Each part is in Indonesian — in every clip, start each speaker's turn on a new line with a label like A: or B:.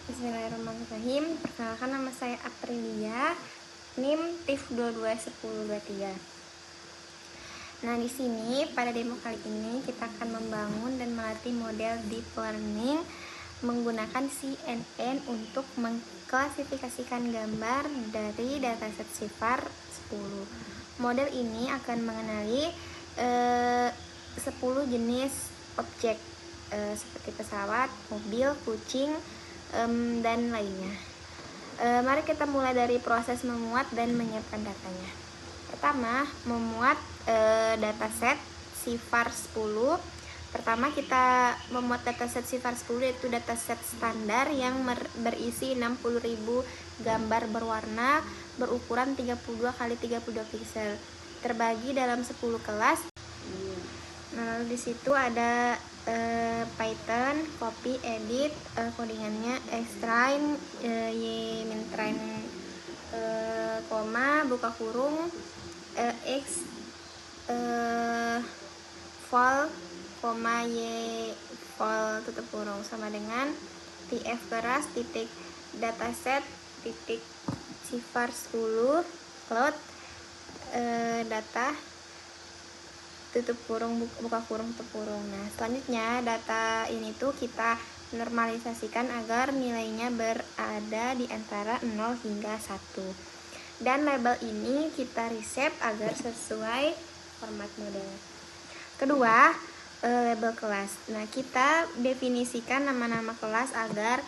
A: Bismillahirrahmanirrahim. Perkenalkan, nama saya Aprilia, NIM TIF 221023. Nah, di sini pada demo kali ini kita akan membangun dan melatih model deep learning menggunakan CNN untuk mengklasifikasikan gambar dari dataset CIFAR 10. Model ini akan mengenali 10 jenis objek seperti pesawat, mobil, kucing, dan lainnya. Mari kita mulai dari proses memuat dan menyiapkan datanya. Pertama, memuat dataset CIFAR 10. Pertama kita memuat dataset CIFAR 10, yaitu dataset standar yang berisi 60.000 gambar berwarna berukuran 32 x 32 pixel, terbagi dalam 10 kelas. Nah, lalu di situ ada Python, copy, edit, codingannya xtrain, ymintrain, buka kurung, x vol, y vol tutup kurung sama dengan tf keras titik dataset titik CIFAR 10 cloud data tutup kurung buka kurung tutup kurung. Nah, selanjutnya data ini tuh kita normalisasikan agar nilainya berada di antara 0 hingga 1. Dan label ini kita reset agar sesuai format model. Kedua, label kelas. Nah, kita definisikan nama-nama kelas agar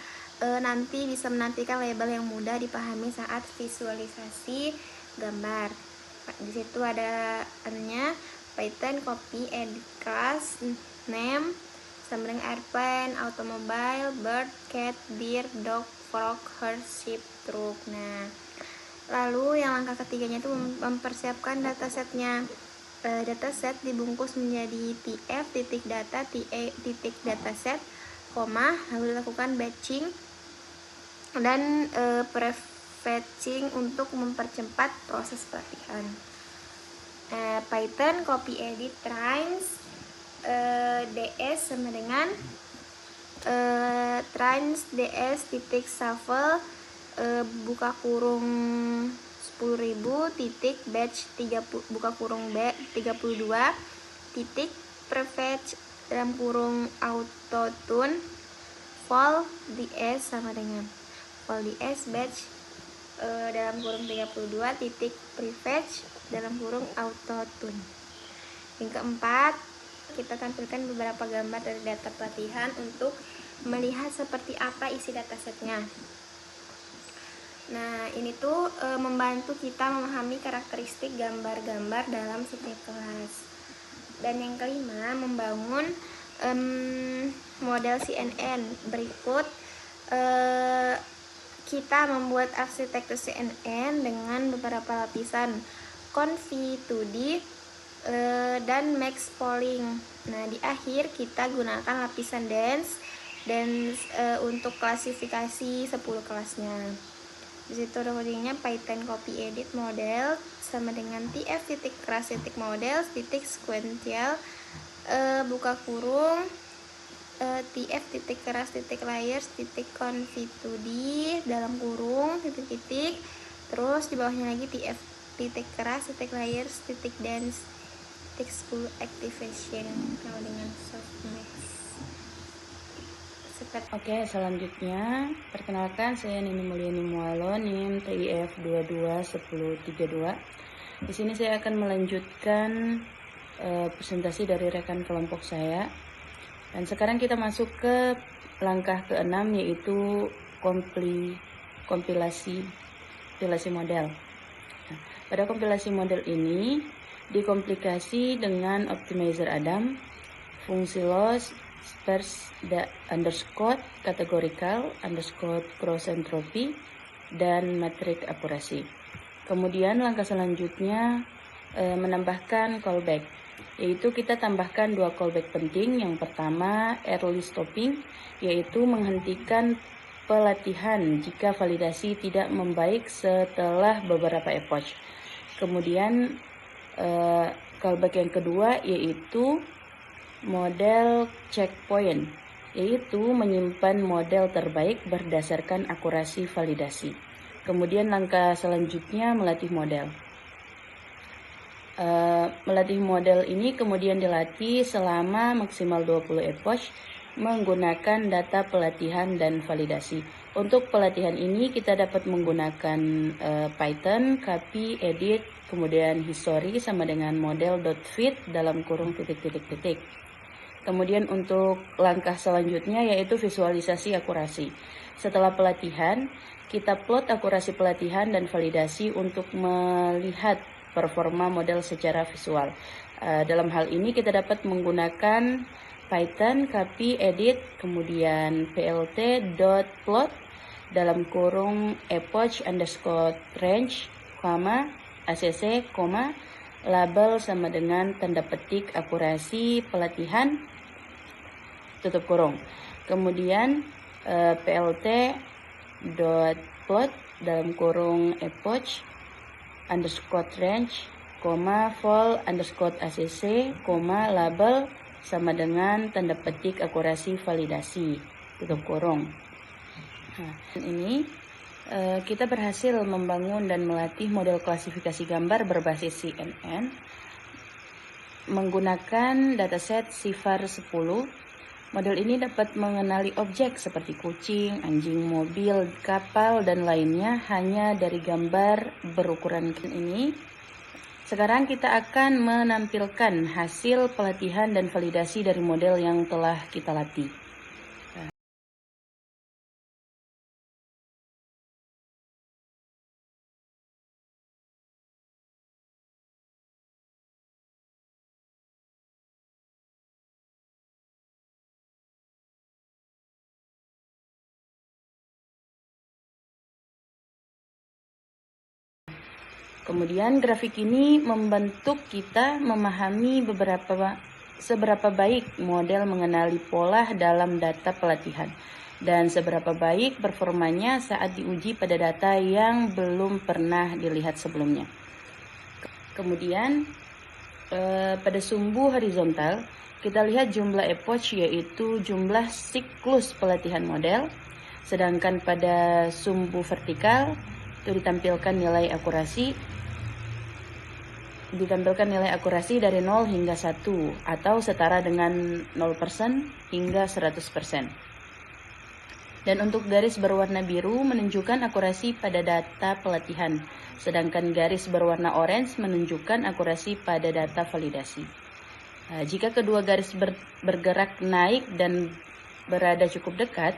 A: nanti bisa menantikan label yang mudah dipahami saat visualisasi gambar. Di situ ada Python, copy, edit class, name, sama dengan airplane, automobile, bird, cat, deer, dog, frog, horse, sheep, truck. Nah, lalu yang langkah ketiganya itu mempersiapkan datasetnya. Dataset dibungkus menjadi tf titik data titik dataset, lalu dilakukan batching dan prefetching untuk mempercepat proses pelatihan. Python, copy, edit, trains, ds sama dengan trains ds titik shuffle, buka kurung 10.000 titik batch 30 buka kurung b 32 titik prefetch dalam kurung autotune vol ds sama dengan vol ds batch dalam kurung 32 titik prefetch dalam kurung autotune. Yang keempat, kita tampilkan beberapa gambar dari data pelatihan untuk melihat seperti apa isi datasetnya. Nah, ini tuh membantu kita memahami karakteristik gambar-gambar dalam setiap kelas. Dan yang kelima, membangun model CNN. Berikut kita membuat arsitektur CNN dengan beberapa lapisan conv 2D dan max polling. Nah, di akhir kita gunakan lapisan dense untuk klasifikasi 10 kelasnya. Di situ ada codingnya Python copy edit model sama dengan tf titik keras titik model titik sequential buka kurung tf titik keras titik layers titik conv 2D dalam kurung titik-titik, terus di bawahnya lagi tf titik keras titik layers titik dense titik 10 activation sama dengan softmax.
B: Oke, selanjutnya perkenalkan, saya Nini Mulyani Mualo, NIM TIF 221032. Di sini saya akan melanjutkan presentasi dari rekan kelompok saya. Dan sekarang kita masuk ke langkah ke-6, yaitu kompilasi model. Nah, pada kompilasi model ini dikomplikasi dengan optimizer Adam, fungsi loss, sparse underscore categorical underscore cross entropy, dan metrik akurasi. Kemudian langkah selanjutnya menambahkan callback, yaitu kita tambahkan 2 callback penting. Yang pertama, early stopping, yaitu menghentikan pelatihan jika validasi tidak membaik setelah beberapa epoch. Kemudian callback yang kedua yaitu model checkpoint, yaitu menyimpan model terbaik berdasarkan akurasi validasi. Kemudian langkah selanjutnya melatih model. Melatih model ini kemudian dilatih selama maksimal 20 epoch menggunakan data pelatihan dan validasi. Untuk pelatihan ini kita dapat menggunakan Python, copy, edit, kemudian history sama dengan model.fit dalam kurung titik-titik-titik. Kemudian untuk langkah selanjutnya yaitu visualisasi akurasi. Setelah pelatihan, kita plot akurasi pelatihan dan validasi untuk melihat performa model secara visual. Dalam hal ini kita dapat menggunakan Python, copy, edit, kemudian plt.plot dalam kurung epoch underscore range, acc, label sama dengan tanda petik akurasi pelatihan, tutup kurung. Kemudian plt.plot dalam kurung epoch underscore range, vol underscore acc, label sama dengan tanda petik akurasi validasi, tutup kurung. Nah, ini kita berhasil membangun dan melatih model klasifikasi gambar berbasis CNN menggunakan dataset CIFAR 10. Model ini dapat mengenali objek seperti kucing, anjing, mobil, kapal, dan lainnya hanya dari gambar berukuran ini. Sekarang kita akan menampilkan hasil pelatihan dan validasi dari model yang telah kita latih. Kemudian grafik ini membantu kita memahami seberapa baik model mengenali pola dalam data pelatihan dan seberapa baik performanya saat diuji pada data yang belum pernah dilihat sebelumnya. Kemudian pada sumbu horizontal kita lihat jumlah epoch yaitu jumlah siklus pelatihan model, sedangkan pada sumbu vertikal itu ditampilkan nilai akurasi dari 0 hingga 1 atau setara dengan 0% hingga 100%. Dan untuk garis berwarna biru menunjukkan akurasi pada data pelatihan, sedangkan garis berwarna orange menunjukkan akurasi pada data validasi. Nah, jika kedua garis bergerak naik dan berada cukup dekat,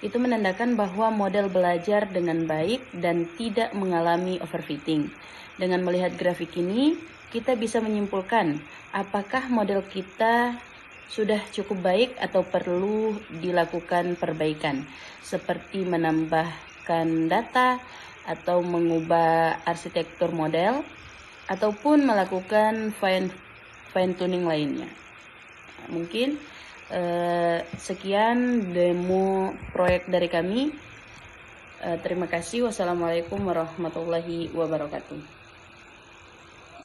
B: itu menandakan bahwa model belajar dengan baik dan tidak mengalami overfitting. Dengan melihat grafik ini, kita bisa menyimpulkan apakah model kita sudah cukup baik atau perlu dilakukan perbaikan, seperti menambahkan data atau mengubah arsitektur model, ataupun melakukan fine tuning lainnya. Mungkin sekian demo proyek dari kami. Terima kasih. Wassalamualaikum warahmatullahi wabarakatuh.